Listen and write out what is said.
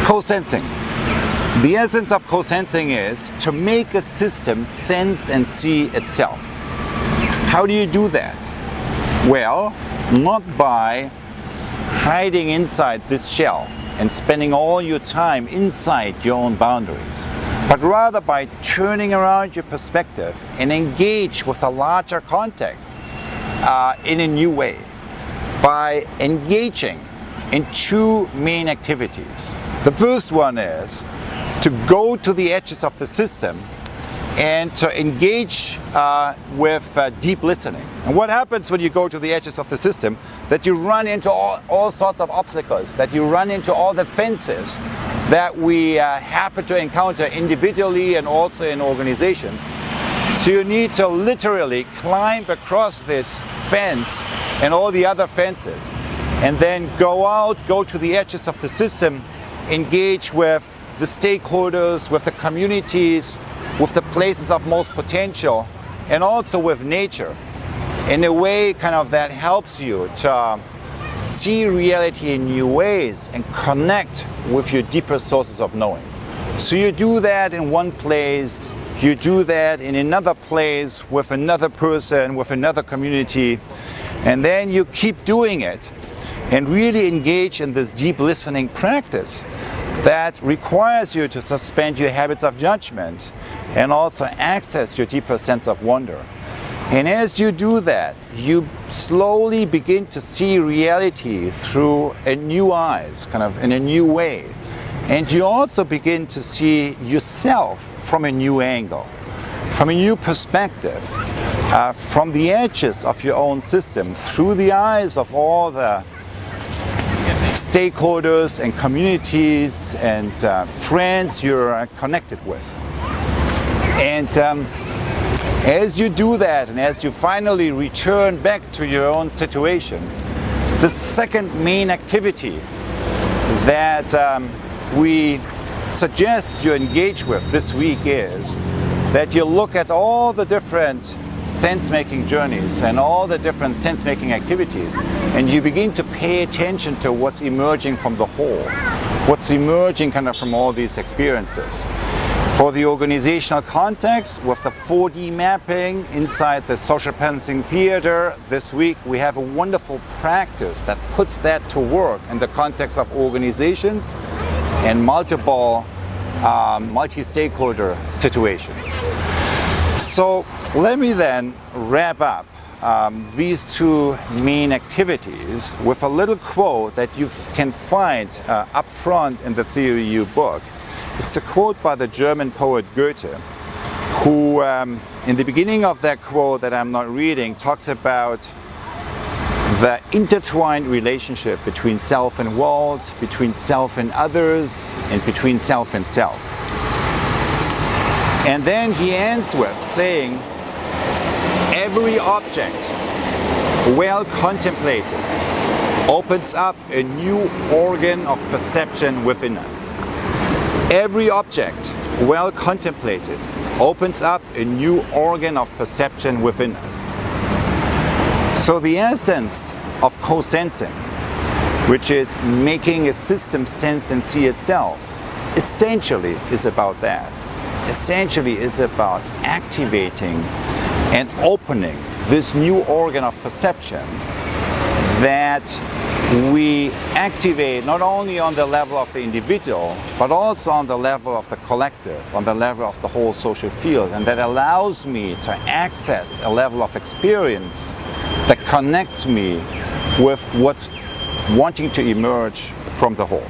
Co-sensing. The essence of co-sensing is to make a system sense and see itself. How do you do that? Well, not by hiding inside this shell and spending all your time inside your own boundaries, but rather by turning around your perspective and engage with a larger context in a new way, by engaging in two main activities. The first one is to go to the edges of the system and to engage with deep listening. And what happens when you go to the edges of the system? That you run into all sorts of obstacles, that you run into all the fences that we happen to encounter individually and also in organizations. So you need to literally climb across this fence and all the other fences, and then go out, go to the edges of the system, engage with the stakeholders, with the communities, with the places of most potential, and also with nature, in a way kind of that helps you to see reality in new ways and connect with your deeper sources of knowing. So you do that in one place, you do that in another place with another person, with another community, and then you keep doing it and really engage in this deep listening practice that requires you to suspend your habits of judgment and also access your deeper sense of wonder. And as you do that, you slowly begin to see reality through a new eyes, kind of in a new way. And you also begin to see yourself from a new angle, from a new perspective, from the edges of your own system, through the eyes of all the stakeholders and communities and friends you're connected with. And as you do that, and as you finally return back to your own situation, the second main activity that we suggest you engage with this week is that you look at all the different sense-making journeys and all the different sense-making activities, and you begin to pay attention to what's emerging from the whole, what's emerging kind of from all these experiences. For the organizational context, with the 4D mapping inside the social balancing theater, this week we have a wonderful practice that puts that to work in the context of organizations and multiple multi-stakeholder situations. So let me then wrap up these two main activities with a little quote that you can find up front in the Theory U book. It's a quote by the German poet Goethe, who in the beginning of that quote that I'm not reading talks about the intertwined relationship between self and world, between self and others, and between self and self. And then he ends with saying, every object well contemplated opens up a new organ of perception within us. Every object well contemplated opens up a new organ of perception within us. So the essence of co-sensing, which is making a system sense and see itself, essentially is about that. Essentially is about activating and opening this new organ of perception that we activate not only on the level of the individual, but also on the level of the collective, on the level of the whole social field. And that allows me to access a level of experience that connects me with what's wanting to emerge from the whole.